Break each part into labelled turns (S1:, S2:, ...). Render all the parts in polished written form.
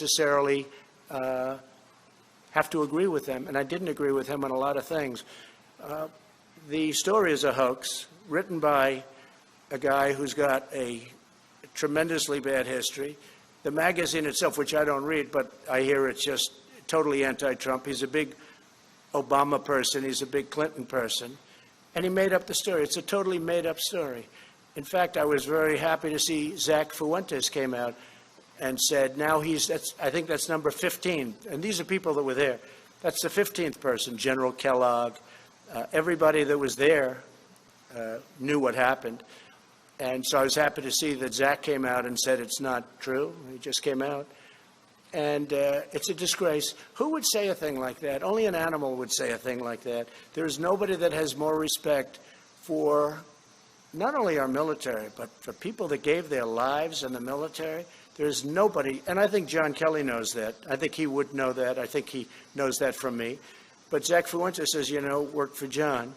S1: necessarily have to agree with them, and I didn't agree with him on a lot of things. The story is a hoax written by a guy who's got a tremendously bad history. The magazine itself, which I don't read, but I hear it's just totally anti-Trump. He's a big Obama person. He's a big Clinton person. And he made up the story. It's a totally made-up story. In fact, I was very happy to see Zach Fuentes came out and said now I think that's number 15. And these are people that were there. That's the 15th person, General Kellogg. Everybody that was there knew what happened. And so I was happy to see that Zach came out and said it's not true. He just came out. And it's a disgrace. Who would say a thing like that? Only an animal would say a thing like that. There's nobody that has more respect for not only our military, but for people that gave their lives in the military. There's nobody, and I think John Kelly knows that. I think he would know that. I think he knows that from me. But Zach Fuentes says, worked for John.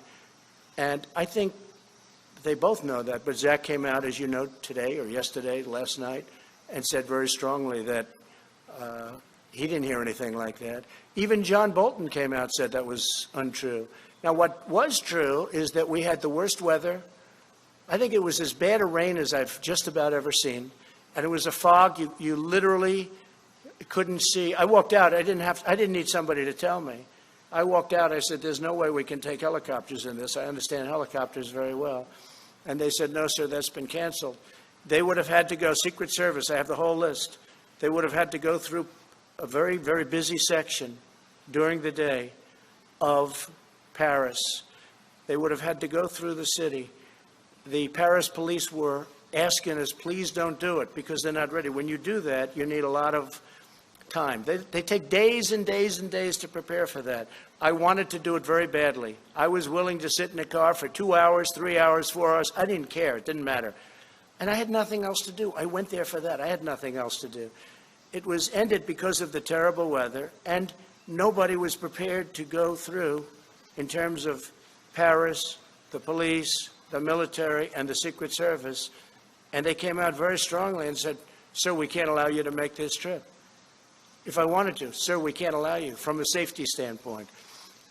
S1: And I think they both know that. But Zach came out, as you know, today or yesterday, last night, and said very strongly that he didn't hear anything like that. Even John Bolton came out and said that was untrue. Now, what was true is that we had the worst weather. I think it was as bad a rain as I've just about ever seen. And it was a fog. You literally couldn't see. I walked out. I didn't need somebody to tell me. I walked out. I said, there's no way we can take helicopters in this. I understand helicopters very well. And they said, no, sir, that's been canceled. They would have had to go, Secret Service, I have the whole list. They would have had to go through a very, very busy section during the day of Paris. They would have had to go through the city. The Paris police were asking us, please don't do it, because they're not ready. When you do that, you need a lot of time. They take days and days and days to prepare for that. I wanted to do it very badly. I was willing to sit in a car for 2 hours, 3 hours, 4 hours. I didn't care. It didn't matter. And I had nothing else to do. I went there for that. I had nothing else to do. It was ended because of the terrible weather, and nobody was prepared to go through, in terms of Paris, the police, the military, and the Secret Service. And they came out very strongly and said, sir, we can't allow you to make this trip. If I wanted to, sir, we can't allow you from a safety standpoint.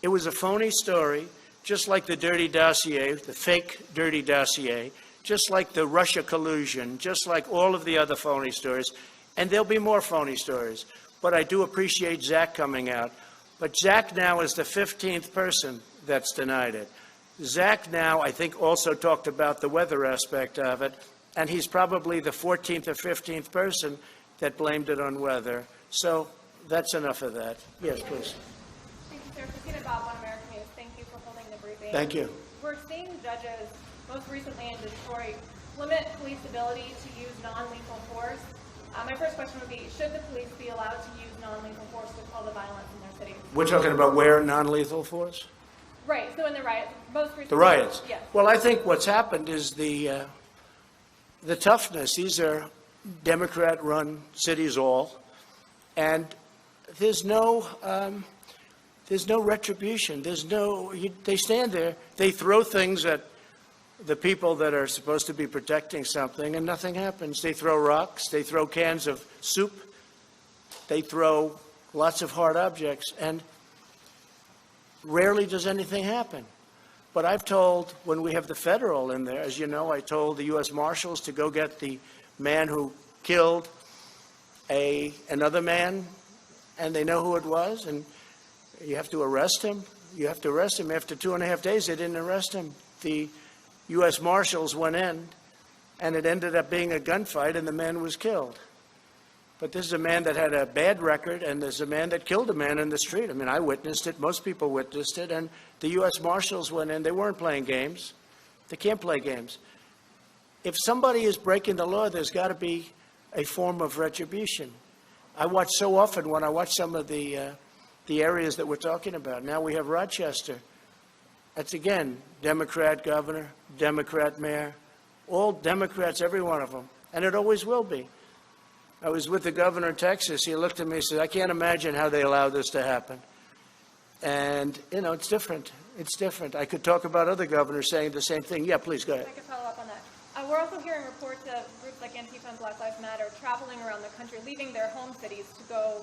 S1: It was a phony story, just like the dirty dossier, the fake dirty dossier, just like the Russia collusion, just like all of the other phony stories. And there'll be more phony stories. But I do appreciate Zach coming out. But Zach now is the 15th person that's denied it. Zach now, I think, also talked about the weather aspect of it. And he's probably the 14th or 15th person that blamed it on weather. So that's enough of that. Yes, please.
S2: Thank you, sir. Christina Bob, One American News. Thank you for holding the briefing.
S1: Thank you.
S2: We're seeing judges, most recently in Detroit, limit police ability to use non-lethal force. My first question would be, should the police be allowed to use non-lethal force to quell the violence in their cities?
S1: We're talking about where non-lethal force?
S2: Right. So in the riots, most recently.
S1: The riots?
S2: Yes.
S1: Well, I think what's happened is the toughness. These are Democrat-run cities all, and there's no retribution. They stand there, they throw things at the people that are supposed to be protecting something, and nothing happens. They throw rocks, they throw cans of soup, they throw lots of hard objects, and rarely does anything happen. But I've told, when we have the federal in there, as you know, I told the U.S. Marshals to go get the man who killed another man, and they know who it was, and you have to arrest him. You have to arrest him. After 2.5 days, they didn't arrest him. The U.S. Marshals went in, and it ended up being a gunfight, and the man was killed. But this is a man that had a bad record, and there's a man that killed a man in the street. I mean, I witnessed it. Most people witnessed it. And the U.S. Marshals went in. They weren't playing games. They can't play games. If somebody is breaking the law, there's got to be a form of retribution. I watch so often when I watch some of the areas that we're talking about. Now we have Rochester. That's, again, Democrat governor, Democrat mayor, all Democrats, every one of them. And it always will be. I was with the governor of Texas. He looked at me and said, I can't imagine how they allow this to happen. And, it's different. It's different. I could talk about other governors saying the same thing. Yeah, please, go ahead.
S2: I could follow up on that. We're also hearing reports of groups like Antifa on Black Lives Matter traveling around the country, leaving their home cities to go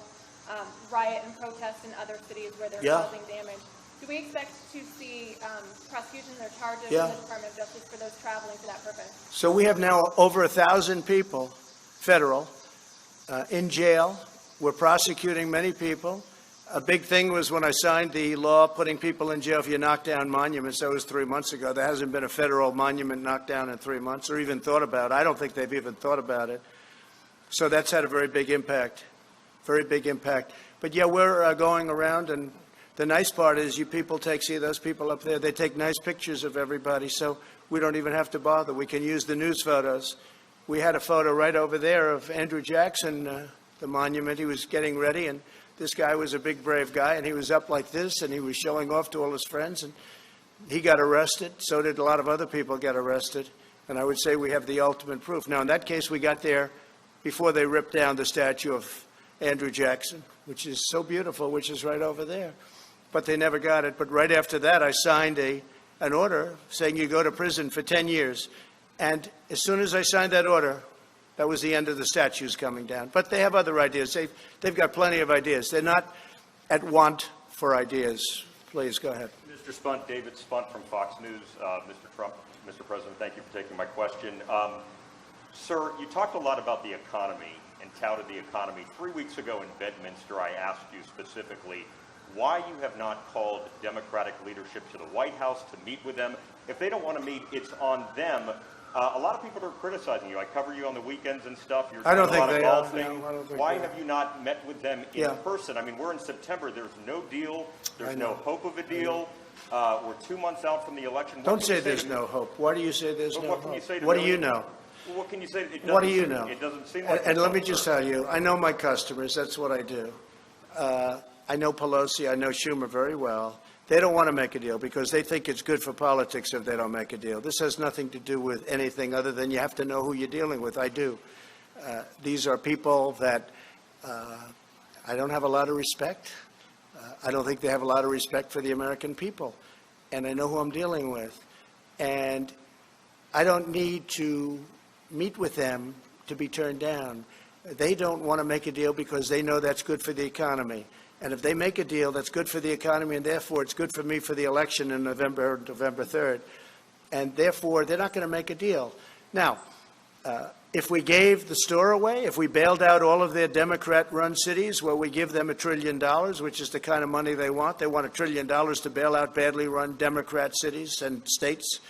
S2: riot and protest in other cities where they're causing damage. Do we expect to see prosecutions or charges in the Department of Justice for those traveling for that purpose?
S1: So we have now over 1,000 people, federal, in jail. We're prosecuting many people. A big thing was when I signed the law putting people in jail if you knock down monuments. That was 3 months ago. There hasn't been a federal monument knocked down in 3 months or even thought about. I don't think they've even thought about it. So that's had a very big impact, very big impact. But yeah, we're going around, and the nice part is you people see those people up there, they take nice pictures of everybody, so we don't even have to bother. We can use the news photos. We had a photo right over there of Andrew Jackson, the monument. He was getting ready, and this guy was a big, brave guy, and he was up like this, and he was showing off to all his friends, and he got arrested. So did a lot of other people get arrested, and I would say we have the ultimate proof. Now, in that case, we got there before they ripped down the statue of Andrew Jackson, which is so beautiful, which is right over there. But they never got it. But right after that, I signed an order saying you go to prison for 10 years. And as soon as I signed that order, that was the end of the statues coming down. But they have other ideas. They've got plenty of ideas. They're not at want for ideas. Please, go ahead.
S3: Mr. Spunt, David Spunt from Fox News. Mr. Trump, Mr. President, thank you for taking my question. Sir, you talked a lot about the economy and touted the economy. 3 weeks ago in Bedminster, I asked you specifically why you have not called Democratic leadership to the White House to meet with them. If they don't want to meet, it's on them. A lot of people are criticizing you. I cover you on the weekends and stuff. You're
S1: I don't
S3: doing
S1: think
S3: a
S1: they
S3: lot
S1: are.
S3: of golfing.
S1: No, I don't think
S3: why
S1: they
S3: have you not met with them in person? I mean, we're in September. There's no deal. There's no hope of a deal. We're 2 months out from the election.
S1: Don't say there's no hope. Why do you say there's no hope?
S3: What
S1: What do you know?
S3: Well, what can you say?
S1: What do you know?
S3: It doesn't seem like.
S1: And let me just tell you, I know my customers. That's what I do. I know Pelosi. I know Schumer very well. They don't want to make a deal because they think it's good for politics if they don't make a deal. This has nothing to do with anything other than you have to know who you're dealing with. I do. These are people that I don't have a lot of respect. I don't think they have a lot of respect for the American people. And I know who I'm dealing with. And I don't need to meet with them to be turned down. They don't want to make a deal because they know that's good for the economy. And if they make a deal, that's good for the economy, and therefore it's good for me for the election in November 3rd. And therefore, they're not going to make a deal. Now, if we gave the store away, if we bailed out all of their Democrat-run cities where we give them $1 trillion, which is the kind of money they want $1 trillion to bail out badly run Democrat cities and states,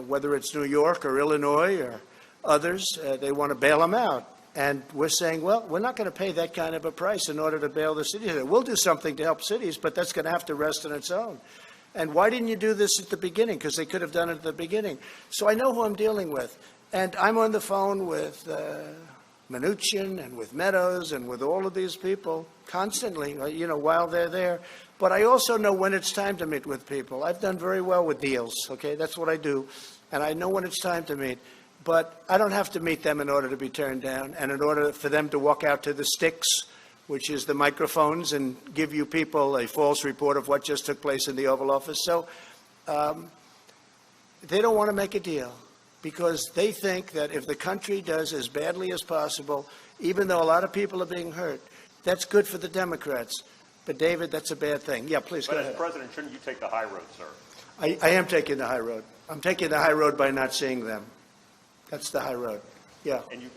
S1: whether it's New York or Illinois or others, they want to bail them out. And we're saying, well, we're not going to pay that kind of a price in order to bail the cities. We'll do something to help cities, but that's going to have to rest on its own. And why didn't you do this at the beginning? Because they could have done it at the beginning. So I know who I'm dealing with. And I'm on the phone with Mnuchin and with Meadows and with all of these people constantly, while they're there. But I also know when it's time to meet with people. I've done very well with deals, okay? That's what I do. And I know when it's time to meet. But I don't have to meet them in order to be turned down and in order for them to walk out to the sticks, which is the microphones, and give you people a false report of what just took place in the Oval Office. So they don't want to make a deal because they think that if the country does as badly as possible, even though a lot of people are being hurt, that's good for the Democrats. But, David, that's a bad thing. Yeah, please, go ahead.
S3: As President, shouldn't you take the high road, sir?
S1: I am taking the high road. I'm taking the high road by not seeing them. That's the high road. Yeah.
S3: And you,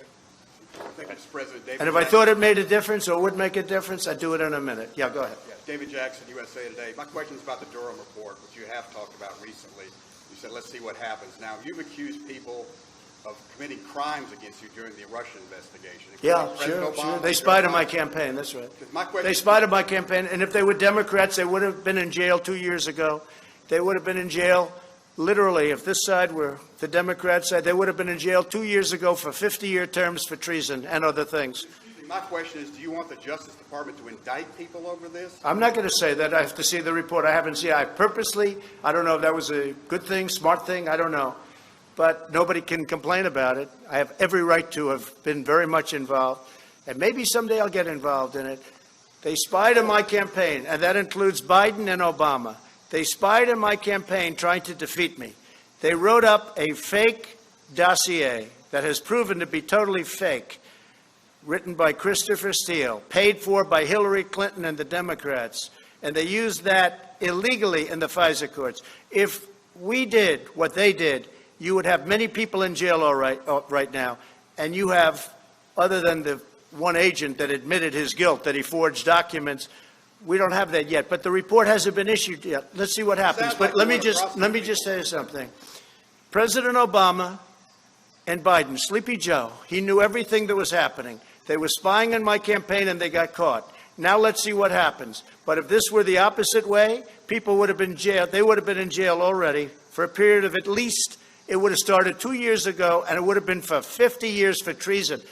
S4: Thank you, Mr. President. David
S1: and if I thought it made a difference or would make a difference, I'd do it in a minute. Yeah, go ahead.
S4: Yeah, David Jackson, USA Today. My question is about the Durham report, which you have talked about recently. You said, let's see what happens. Now, you've accused people of committing crimes against you during the Russian investigation.
S1: Yeah, sure. They spied on my campaign. That's right. They spied on my campaign. And if they were Democrats, they would have been in jail 2 years ago. They would have been in jail. Literally, if this side were the Democrat side, they would have been in jail 2 years ago for 50-year terms for treason and other things.
S4: My question is, do you want the Justice Department to indict people over this?
S1: I'm not going to say that. I have to see the report. I haven't seen it. I don't know if that was a good thing, smart thing. I don't know. But nobody can complain about it. I have every right to have been very much involved. And maybe someday I'll get involved in it. They spied on my campaign, and that includes Biden and Obama. They spied on my campaign trying to defeat me. They wrote up a fake dossier that has proven to be totally fake, written by Christopher Steele, paid for by Hillary Clinton and the Democrats, and they used that illegally in the FISA courts. If we did what they did, you would have many people in jail right now, and you have, other than the one agent that admitted his guilt, that he forged documents, we don't have that yet. But the report hasn't been issued yet. Let's see what happens. But let me just say something. President Obama and Biden, Sleepy Joe, he knew everything that was happening. They were spying on my campaign and they got caught. Now let's see what happens. But if this were the opposite way, people would have been jailed. They would have been in jail already for a period of at least, it would have started 2 years ago, and it would have been for 50 years for treason.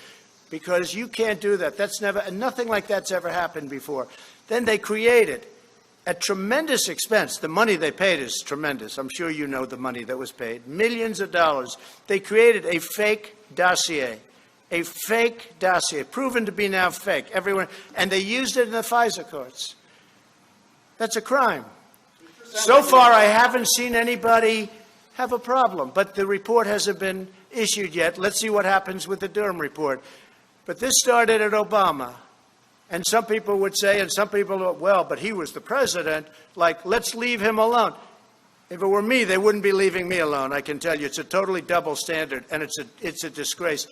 S1: Because you can't do that. That's never, and nothing like that's ever happened before. Then they created, at tremendous expense, the money they paid is tremendous. I'm sure you know the money that was paid, millions of dollars. They created a fake dossier, proven to be now fake, everyone, and they used it in the FISA courts. That's a crime. So far, I haven't seen anybody have a problem, but the report hasn't been issued yet. Let's see what happens with the Durham report. But this started at Obama. And some people would say, and some people, well, but he was the president, like, let's leave him alone. If it were me, they wouldn't be leaving me alone, I can tell you. It's a totally double standard, and it's a disgrace.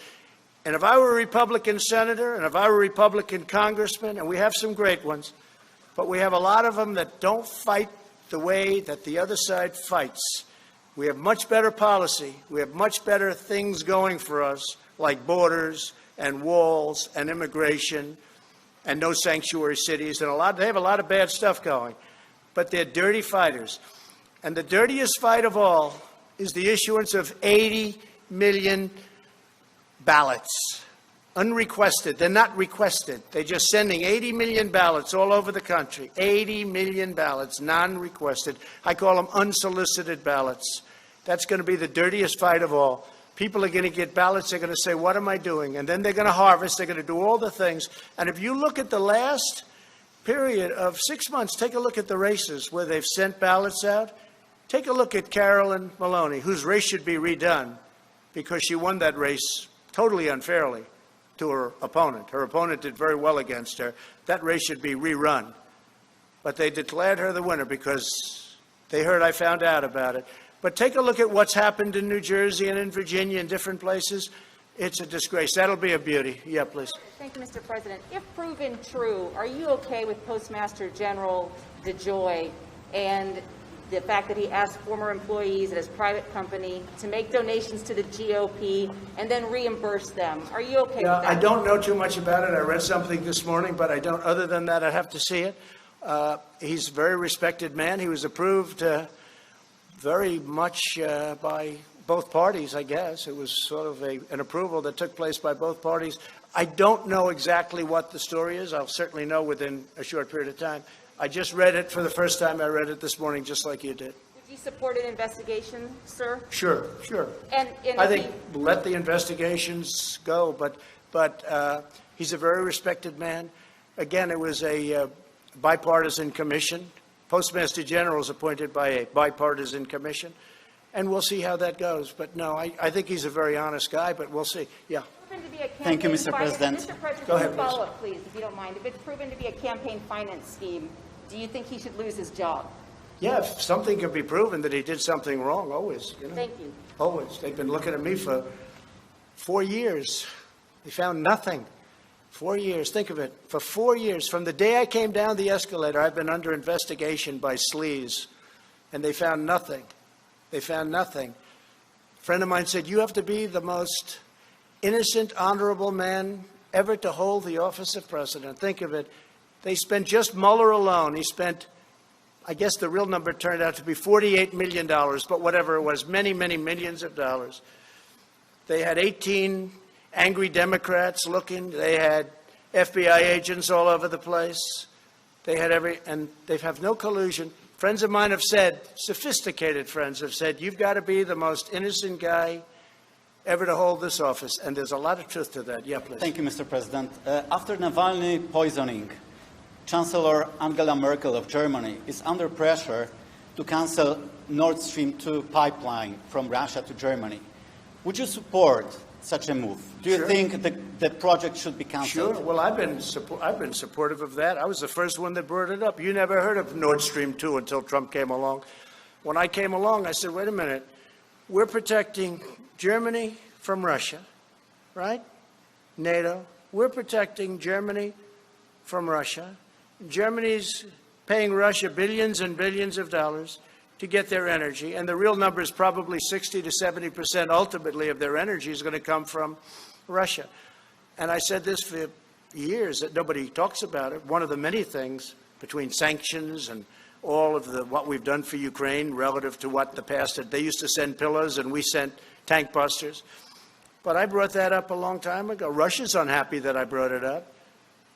S1: And if I were a Republican senator, and if I were a Republican congressman, and we have some great ones, but we have a lot of them that don't fight the way that the other side fights. We have much better policy. We have much better things going for us, like borders and walls and immigration and no sanctuary cities, and they have a lot of bad stuff going. But they're dirty fighters. And the dirtiest fight of all is the issuance of 80 million ballots, unrequested. They're not requested. They're just sending 80 million ballots all over the country, 80 million ballots, non-requested. I call them unsolicited ballots. That's going to be the dirtiest fight of all. People are going to get ballots. They're going to say, what am I doing? And then they're going to harvest. They're going to do all the things. And if you look at the last period of 6 months, take a look at the races where they've sent ballots out. Take a look at Carolyn Maloney, whose race should be redone because she won that race totally unfairly to her opponent. Her opponent did very well against her. That race should be rerun. But they declared her the winner because they heard I found out about it. But take a look at what's happened in New Jersey and in Virginia and different places. It's a disgrace. That'll be a beauty. Yeah, please.
S5: Thank you, Mr. President. If proven true, are you okay with Postmaster General DeJoy and the fact that he asked former employees at his private company to make donations to the GOP and then reimburse them? Are you okay with that?
S1: I don't know too much about it. I read something this morning, but I don't. Other than that, I'd have to see it. He's a very respected man. He was approved very much by both parties, I guess. It was sort of an approval that took place by both parties. I don't know exactly what the story is. I'll certainly know within a short period of time. I just read it for the first time. I read it this morning, just like you did.
S5: Would you support an investigation, sir?
S1: Sure.
S5: And
S1: I think let the investigations go, but he's a very respected man. Again, it was a bipartisan commission. Postmaster General is appointed by a bipartisan commission, and we'll see how that goes. But no, I think he's a very honest guy, but we'll see. Yeah.
S5: Thank you, Mr. President. Mr. President,
S1: go ahead,
S5: follow up, please, if you don't mind. If it's proven to be a campaign finance scheme, do you think he should lose his job?
S1: Yeah, if something could be proven that he did something wrong, always. You know?
S5: Thank you.
S1: Always. They've been looking at me for 4 years. They found nothing. 4 years. Think of it. For 4 years, from the day I came down the escalator, I've been under investigation by sleaze, and they found nothing. They found nothing. A friend of mine said, you have to be the most innocent, honorable man ever to hold the office of president. Think of it. They spent just Mueller alone. He spent, I guess the real number turned out to be $48 million, but whatever it was, many, many millions of dollars. They had 18 angry Democrats looking. They had FBI agents all over the place. They had and they have no collusion. Friends of mine have said, sophisticated friends have said, you've got to be the most innocent guy ever to hold this office. And there's a lot of truth to that. Yeah, please.
S6: Thank you, Mr. President. After Navalny poisoning, Chancellor Angela Merkel of Germany is under pressure to cancel Nord Stream 2 pipeline from Russia to Germany. Would you support such a move? Do you
S1: Sure.
S6: think the project should be canceled?
S1: Sure. Well, I've been supportive of that. I was the first one that brought it up. You never heard of Nord Stream 2 until Trump came along. When I came along, I said, wait a minute. We're protecting Germany from Russia, right? NATO. We're protecting Germany from Russia. Germany's paying Russia billions and billions of dollars to get their energy, and the real number is probably 60 to 70% ultimately of their energy is going to come from Russia. And I said this for years, that nobody talks about it. One of the many things between sanctions and all of what we've done for Ukraine relative to what the past had. They used to send pillows and we sent tank busters. But I brought that up a long time ago. Russia's unhappy that I brought it up.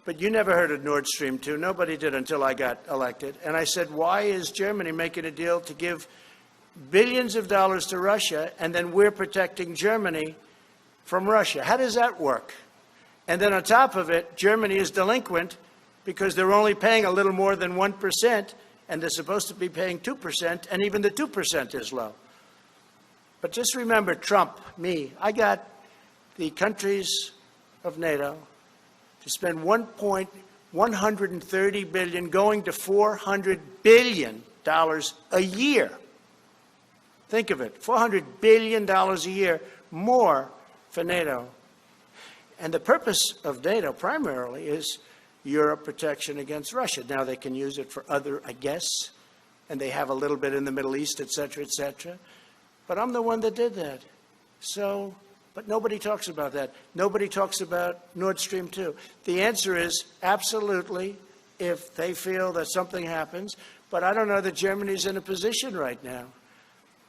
S1: But you never heard of Nord Stream 2. Nobody did until I got elected. And I said, why is Germany making a deal to give billions of dollars to Russia, and then we're protecting Germany from Russia? How does that work? And then on top of it, Germany is delinquent because they're only paying a little more than 1%, and they're supposed to be paying 2%, and even the 2% is low. But just remember, Trump, me, I got the countries of NATO to spend $130 billion going to $400 billion a year. Think of it, $400 billion a year more for NATO. And the purpose of NATO primarily is Europe protection against Russia. Now they can use it for other, I guess, and they have a little bit in the Middle East, et cetera, et cetera. But I'm the one that did that. So, but nobody talks about that. Nobody talks about Nord Stream 2. The answer is absolutely if they feel that something happens. But I don't know that Germany's in a position right now,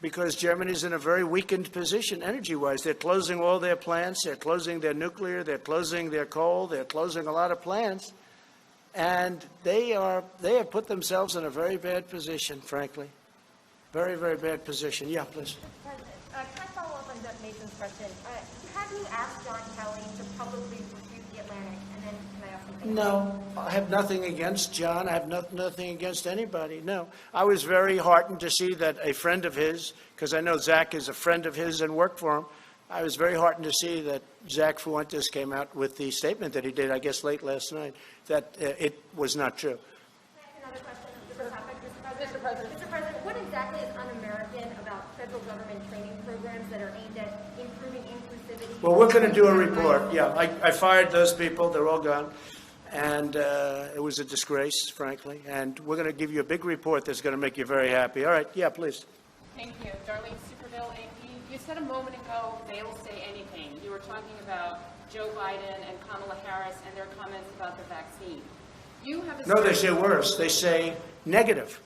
S1: because Germany's in a very weakened position energy-wise. They're closing all their plants. They're closing their nuclear. They're closing their coal. They're closing a lot of plants. And they have put themselves in a very bad position, frankly. Very, very bad position. Yeah, please.
S7: Can I follow up on Doug Mason's question? Have you asked John Kelly to publicly refute the Atlantic? And then can I ask something?
S1: No, I have nothing against John. I have nothing against anybody. No. I was very heartened to see that a friend of his, because I know Zach is a friend of his and worked for him, I was very heartened to see that Zach Fuentes came out with the statement that he did, I guess, late last night, that it was not true.
S7: Another question, different topic, Mr. President. Mr. President, what exactly is un-American about federal government training programs that are aimed at improving inclusivity?
S1: Well, we're going to do a report. Yeah, I fired those people. They're all gone. And it was a disgrace, frankly. And we're going to give you a big report that's going to make you very happy. All right. Yeah, please.
S8: Thank you. Darlene Superville, AP. You said a moment ago, they'll say anything. You were talking about Joe Biden and Kamala Harris and their comments about the vaccine. You have a
S1: No, they say worse. They say negative.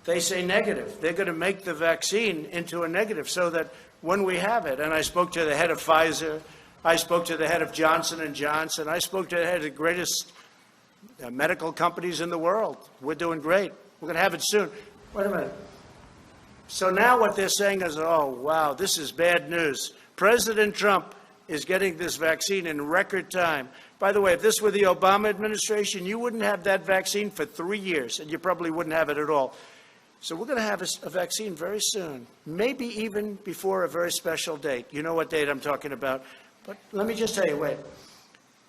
S1: They say negative. They're going to make the vaccine into a negative so that when we have it, and I spoke to the head of Pfizer, I spoke to the head of Johnson & Johnson, I spoke to the head of the greatest medical companies in the world. We're doing great. We're going to have it soon. Wait a minute. So now what they're saying is, oh, wow, this is bad news. President Trump is getting this vaccine in record time. By the way, if this were the Obama administration, you wouldn't have that vaccine for 3 years, and you probably wouldn't have it at all. So we're going to have a vaccine very soon, maybe even before a very special date. You know what date I'm talking about. But let me just tell you, wait.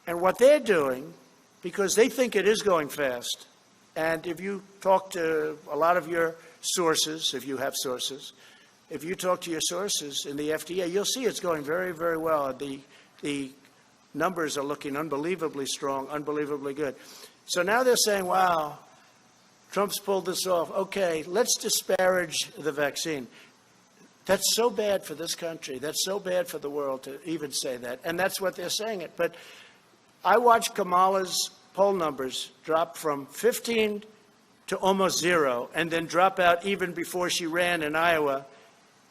S1: And what they're doing, because they think it is going fast, and if you talk to a lot of your sources, if you have sources, if you talk to your sources in the FDA, you'll see it's going very, very well. The numbers are looking unbelievably strong, unbelievably good. So now they're saying, wow, Trump's pulled this off. Okay, let's disparage the vaccine. That's so bad for this country. That's so bad for the world to even say that. And that's what they're saying it. But I watched Kamala's poll numbers drop from 15 to almost 0, and then drop out even before she ran in Iowa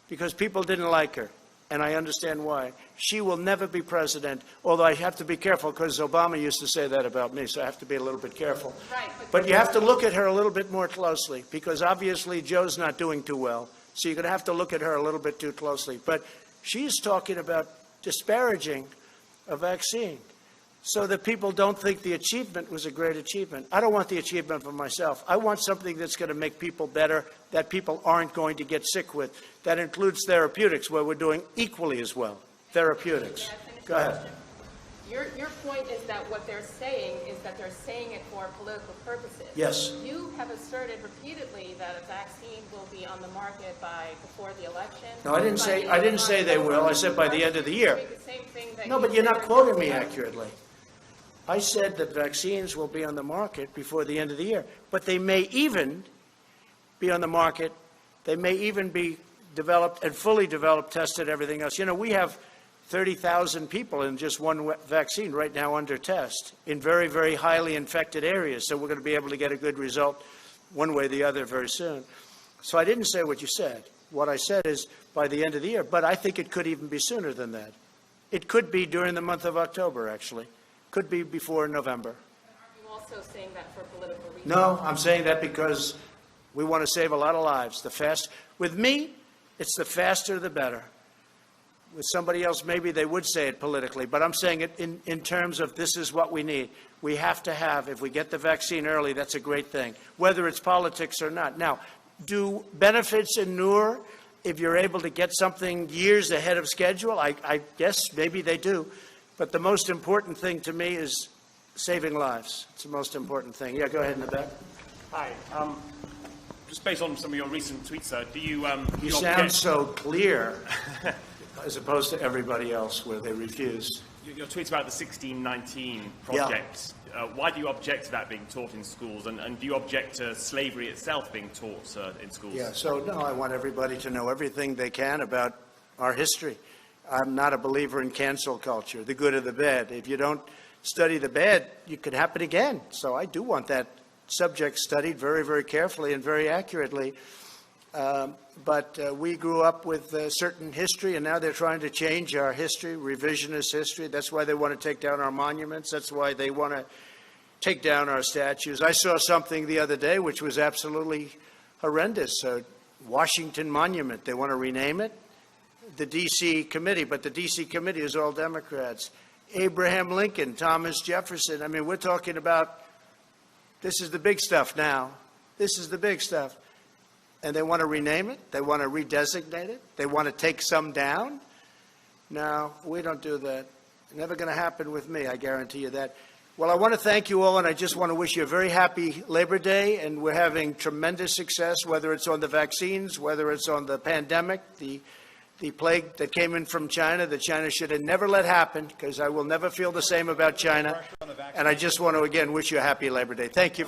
S1: because people didn't like her. And I understand why. She will never be president, although I have to be careful because Obama used to say that about me, so I have to be a little bit careful.
S8: Right,
S1: but you have to look at her a little bit more closely because obviously Joe's not doing too well. So you're going to have to look at her a little bit too closely. But she's talking about disparaging a vaccine so that people don't think the achievement was a great achievement. I don't want the achievement for myself. I want something that's going to make people better, that people aren't going to get sick with. That includes therapeutics, where we're doing equally as well. Therapeutics. Go ahead.
S8: Your point is that what they're saying is that they're saying it for political purposes.
S1: Yes.
S8: You have asserted repeatedly that a vaccine will be on the market before the election.
S1: No, I didn't say they will. I said by the end of the year.
S8: The same thing that
S1: No,
S8: you
S1: but you're
S8: said
S1: not
S8: they're
S1: quoting
S8: going
S1: me
S8: to.
S1: accurately. I said that vaccines will be on the market before the end of the year, but they may even be on the market. They may even be developed and fully developed, tested, everything else. You know, we have 30,000 people in just one vaccine right now under test in very, very highly infected areas. So we're going to be able to get a good result one way or the other very soon. So I didn't say what you said. What I said is by the end of the year, but I think it could even be sooner than that. It could be during the month of October, actually. Could be before November.
S8: Are you also saying that for political reasons?
S1: No, I'm saying that because we want to save a lot of lives. With me, it's the faster the better. With somebody else, maybe they would say it politically, but I'm saying it in terms of this is what we need. We have to have, if we get the vaccine early, that's a great thing, whether it's politics or not. Now, do benefits inure if you're able to get something years ahead of schedule? I guess maybe they do. But the most important thing to me is saving lives. It's the most important thing. Yeah, go ahead in the back.
S9: Hi. Just based on some of your recent tweets, sir, do you...
S1: You sound so clear as opposed to everybody else where they refuse.
S9: Your tweets about the 1619 project, why do you object to that being taught in schools? And do you object to slavery itself being taught in schools?
S1: Yeah, so no, I want everybody to know everything they can about our history. I'm not a believer in cancel culture, the good or the bad. If you don't study the bad, it could happen again. So I do want that subject studied very, very carefully and very accurately. But we grew up with a certain history, and now they're trying to change our history, revisionist history. That's why they want to take down our monuments. That's why they want to take down our statues. I saw something the other day which was absolutely horrendous. Washington Monument, they want to rename it. The D.C. committee, but the D.C. committee is all Democrats. Abraham Lincoln, Thomas Jefferson. I mean, we're talking about, this is the big stuff now. This is the big stuff. And they want to rename it. They want to redesignate it. They want to take some down. No, we don't do that. Never going to happen with me, I guarantee you that. Well, I want to thank you all, and I just want to wish you a very happy Labor Day. And we're having tremendous success, whether it's on the vaccines, whether it's on the pandemic, the plague that came in from China that China should have never let happen, because I will never feel the same about China. And I just want to, again, wish you a happy Labor Day. Thank you very much.